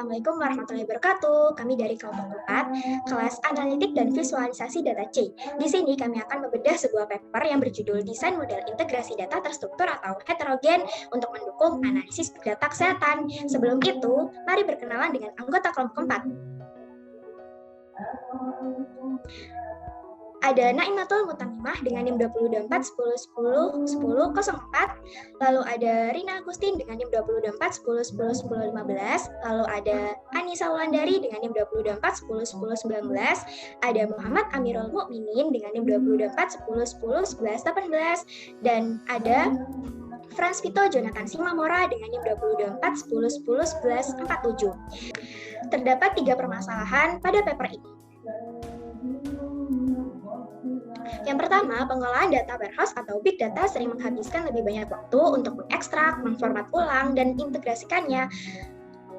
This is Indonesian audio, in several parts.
Assalamualaikum warahmatullahi wabarakatuh. Kami dari kelompok 4, kelas Analitik dan Visualisasi Data C. Di sini kami akan membedah sebuah paper yang berjudul Desain Model Integrasi Data Terstruktur atau Heterogen untuk mendukung analisis data kesehatan. Sebelum itu, mari berkenalan dengan anggota kelompok 4. Ada Naimatul Mutamimah dengan NIM 224 10 10 10 04, lalu ada Rina Agustin dengan NIM 224 10 10 10 15, lalu ada Anissa Wulandari dengan NIM 224 10 10 19, ada Muhammad Amirul Mukminin dengan NIM 224 10 10 11 18, dan ada Frans Vito Jonathan Simamora dengan NIM 224 10 10 11 47. Terdapat 3 permasalahan pada paper ini. Yang pertama, pengolahan data warehouse atau big data sering menghabiskan lebih banyak waktu untuk mengekstrak, mengformat ulang, dan integrasikannya.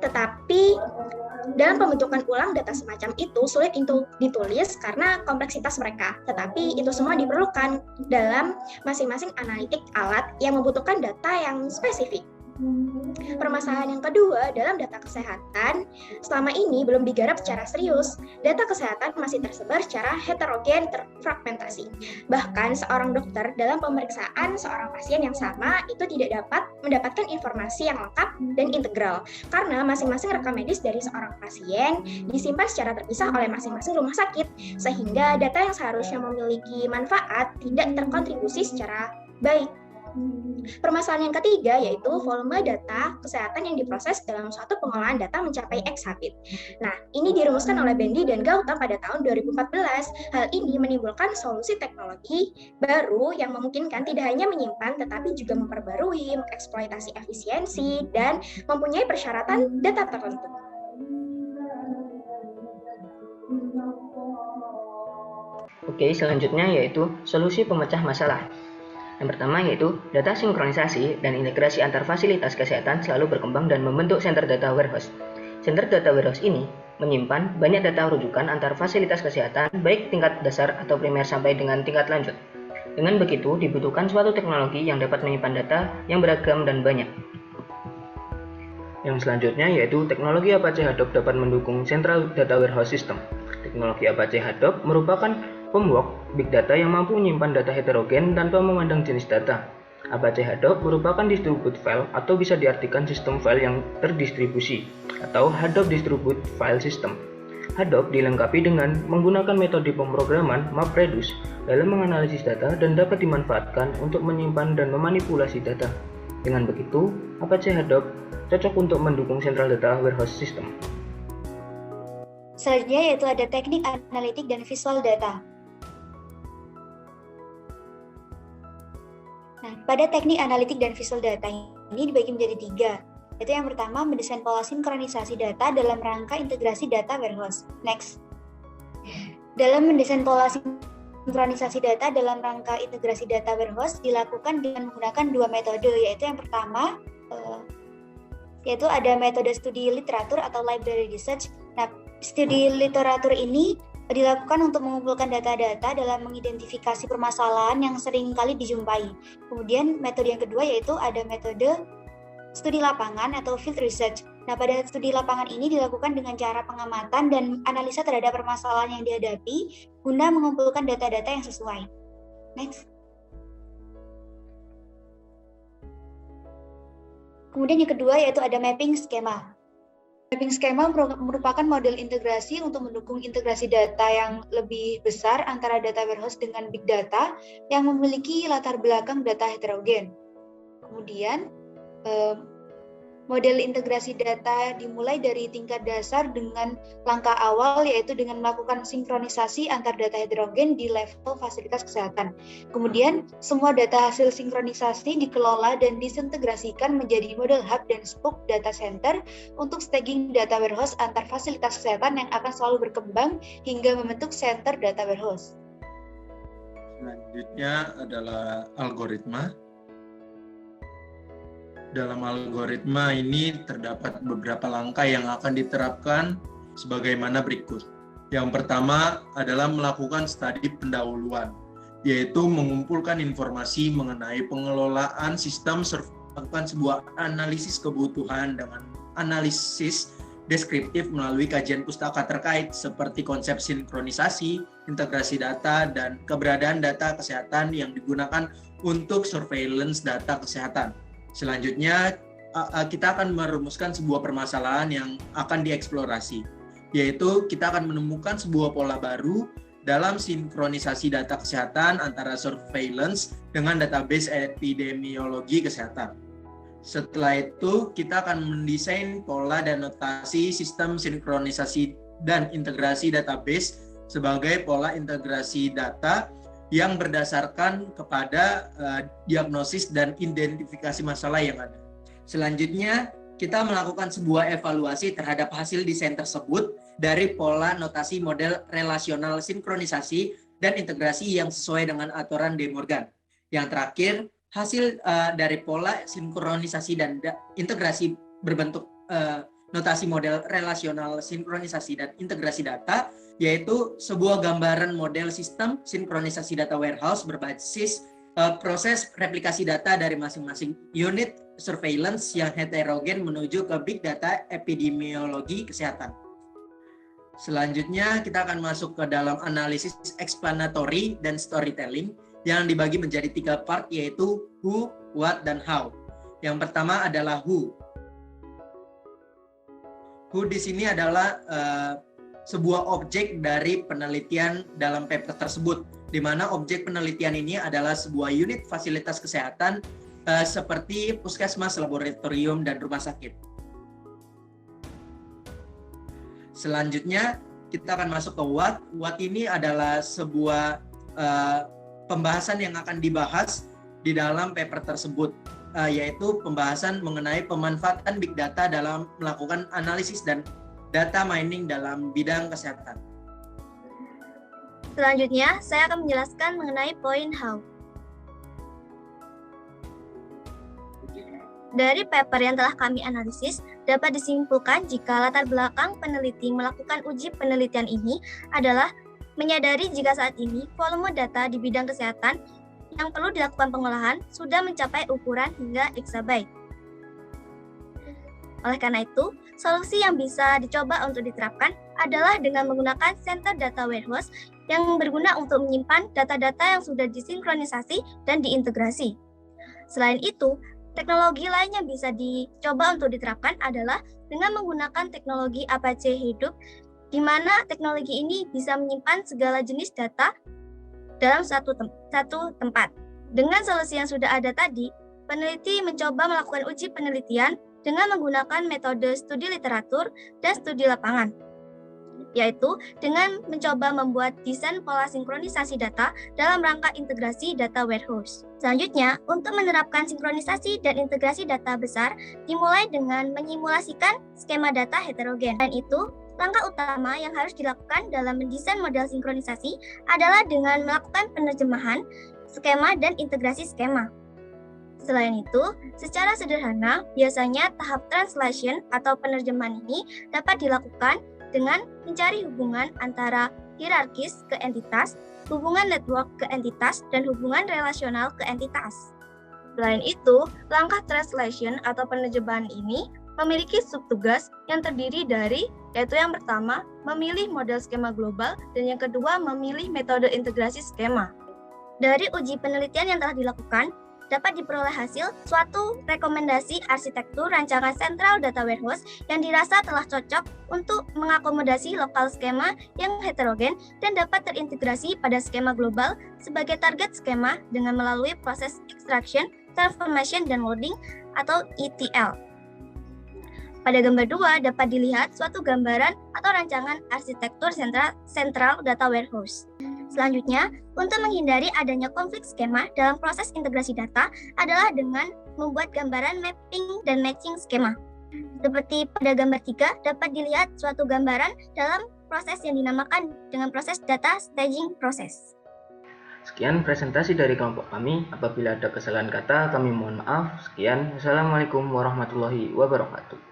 Tetapi, dalam pembentukan ulang data semacam itu sulit untuk ditulis karena kompleksitas mereka. Tetapi itu semua diperlukan dalam masing-masing analitik alat yang membutuhkan data yang spesifik. Permasalahan yang kedua, dalam data kesehatan, selama ini belum digarap secara serius. Data kesehatan masih tersebar secara heterogen, terfragmentasi. Bahkan seorang dokter dalam pemeriksaan seorang pasien yang sama itu tidak dapat mendapatkan informasi yang lengkap dan integral, karena masing-masing rekam medis dari seorang pasien disimpan secara terpisah oleh masing-masing rumah sakit, sehingga data yang seharusnya memiliki manfaat tidak terkontribusi secara baik. Permasalahan yang ketiga yaitu volume data kesehatan yang diproses dalam suatu pengolahan data mencapai exabit. Nah, ini dirumuskan oleh Bendy dan Gautam pada tahun 2014. Hal ini menimbulkan solusi teknologi baru yang memungkinkan tidak hanya menyimpan tetapi juga memperbarui, mengeksploitasi efisiensi, dan mempunyai persyaratan data tertentu. Oke, selanjutnya yaitu solusi pemecah masalah. Yang pertama yaitu data sinkronisasi dan integrasi antar fasilitas kesehatan selalu berkembang dan membentuk center data warehouse. Center data warehouse ini menyimpan banyak data rujukan antar fasilitas kesehatan baik tingkat dasar atau primer sampai dengan tingkat lanjut. Dengan begitu dibutuhkan suatu teknologi yang dapat menyimpan data yang beragam dan banyak. Yang selanjutnya yaitu teknologi Apache Hadoop dapat mendukung Central Data Warehouse System. Teknologi Apache Hadoop merupakan homework big data yang mampu menyimpan data heterogen tanpa memandang jenis data. Apache Hadoop merupakan distributed file atau bisa diartikan sistem file yang terdistribusi atau Hadoop Distributed File System. Hadoop dilengkapi dengan menggunakan metode pemrograman MapReduce dalam menganalisis data dan dapat dimanfaatkan untuk menyimpan dan memanipulasi data. Dengan begitu, Apache Hadoop cocok untuk mendukung Central Data Warehouse System. Selanjutnya yaitu ada teknik analitik dan visual data. Nah, pada teknik analitik dan visual data ini dibagi menjadi 3, yaitu yang pertama mendesain pola sinkronisasi data dalam rangka integrasi data warehouse. Next. Dalam mendesain pola sinkronisasi data dalam rangka integrasi data warehouse dilakukan dengan menggunakan 2 metode, yaitu yang pertama yaitu ada metode studi literatur atau library research. Nah, studi literatur ini dilakukan untuk mengumpulkan data-data dalam mengidentifikasi permasalahan yang sering kali dijumpai. Kemudian metode yang kedua yaitu ada metode studi lapangan atau field research. Nah, pada studi lapangan ini dilakukan dengan cara pengamatan dan analisa terhadap permasalahan yang dihadapi guna mengumpulkan data-data yang sesuai. Next. Kemudian yang kedua yaitu ada mapping skema. Mapping skema merupakan model integrasi untuk mendukung integrasi data yang lebih besar antara data warehouse dengan big data yang memiliki latar belakang data heterogen. Kemudian, model integrasi data dimulai dari tingkat dasar dengan langkah awal yaitu dengan melakukan sinkronisasi antar data heterogen di level fasilitas kesehatan. Kemudian semua data hasil sinkronisasi dikelola dan disintegrasikan menjadi model hub dan spoke data center untuk staging data warehouse antar fasilitas kesehatan yang akan selalu berkembang hingga membentuk center data warehouse. Selanjutnya adalah algoritma. Dalam algoritma ini terdapat beberapa langkah yang akan diterapkan sebagaimana berikut. Yang pertama adalah melakukan studi pendahuluan, yaitu mengumpulkan informasi mengenai pengelolaan sistem, melakukan sebuah analisis kebutuhan dengan analisis deskriptif melalui kajian pustaka terkait seperti konsep sinkronisasi, integrasi data, dan keberadaan data kesehatan yang digunakan untuk surveillance data kesehatan. Selanjutnya, kita akan merumuskan sebuah permasalahan yang akan dieksplorasi, yaitu kita akan menemukan sebuah pola baru dalam sinkronisasi data kesehatan antara surveillance dengan database epidemiologi kesehatan. Setelah itu, kita akan mendesain pola dan notasi sistem sinkronisasi dan integrasi database sebagai pola integrasi data yang berdasarkan kepada diagnosis dan identifikasi masalah yang ada. Selanjutnya, kita melakukan sebuah evaluasi terhadap hasil desain tersebut dari pola notasi model relasional sinkronisasi dan integrasi yang sesuai dengan aturan De Morgan. Yang terakhir, hasil dari pola sinkronisasi dan integrasi berbentuk notasi model relasional sinkronisasi dan integrasi data, yaitu sebuah gambaran model sistem sinkronisasi data warehouse berbasis proses replikasi data dari masing-masing unit surveillance yang heterogen menuju ke big data epidemiologi kesehatan. Selanjutnya, kita akan masuk ke dalam analisis explanatory dan storytelling yang dibagi menjadi 3 part, yaitu who, what, dan how. Yang pertama adalah who. Who di sini adalah sebuah objek dari penelitian dalam paper tersebut, di mana objek penelitian ini adalah sebuah unit fasilitas kesehatan seperti puskesmas, laboratorium, dan rumah sakit. Selanjutnya, kita akan masuk ke what. What ini adalah sebuah pembahasan yang akan dibahas di dalam paper tersebut, yaitu pembahasan mengenai pemanfaatan big data dalam melakukan analisis dan data mining dalam bidang kesehatan. Selanjutnya, saya akan menjelaskan mengenai poin how. Dari paper yang telah kami analisis, dapat disimpulkan jika latar belakang peneliti melakukan uji penelitian ini adalah menyadari jika saat ini volume data di bidang kesehatan yang perlu dilakukan pengolahan sudah mencapai ukuran hingga exabyte. Oleh karena itu, solusi yang bisa dicoba untuk diterapkan adalah dengan menggunakan Center Data Warehouse yang berguna untuk menyimpan data-data yang sudah disinkronisasi dan diintegrasi. Selain itu, teknologi lain yang bisa dicoba untuk diterapkan adalah dengan menggunakan teknologi Apache Hadoop, di mana teknologi ini bisa menyimpan segala jenis data dalam satu tempat. Dengan solusi yang sudah ada tadi, peneliti mencoba melakukan uji penelitian dengan menggunakan metode studi literatur dan studi lapangan, yaitu dengan mencoba membuat desain pola sinkronisasi data dalam rangka integrasi data warehouse. Selanjutnya, untuk menerapkan sinkronisasi dan integrasi data besar, dimulai dengan menyimulasikan skema data heterogen. Dan itu, langkah utama yang harus dilakukan dalam mendesain model sinkronisasi adalah dengan melakukan penerjemahan skema dan integrasi skema. Selain itu, secara sederhana, biasanya tahap translation atau penerjemahan ini dapat dilakukan dengan mencari hubungan antara hierarkis ke entitas, hubungan network ke entitas, dan hubungan relasional ke entitas. Selain itu, langkah translation atau penerjemahan ini memiliki subtugas yang terdiri dari, yaitu yang pertama, memilih model skema global, dan yang kedua, memilih metode integrasi skema. Dari uji penelitian yang telah dilakukan, dapat diperoleh hasil suatu rekomendasi arsitektur rancangan Central Data Warehouse yang dirasa telah cocok untuk mengakomodasi lokal skema yang heterogen dan dapat terintegrasi pada skema global sebagai target skema dengan melalui proses extraction, transformation, dan loading atau ETL. Pada gambar 2 dapat dilihat suatu gambaran atau rancangan arsitektur Central Data Warehouse. Selanjutnya, untuk menghindari adanya konflik skema dalam proses integrasi data adalah dengan membuat gambaran mapping dan matching skema. Seperti pada gambar 3 dapat dilihat suatu gambaran dalam proses yang dinamakan dengan proses data staging process. Sekian presentasi dari kelompok kami. Apabila ada kesalahan kata, kami mohon maaf. Sekian. Wassalamualaikum warahmatullahi wabarakatuh.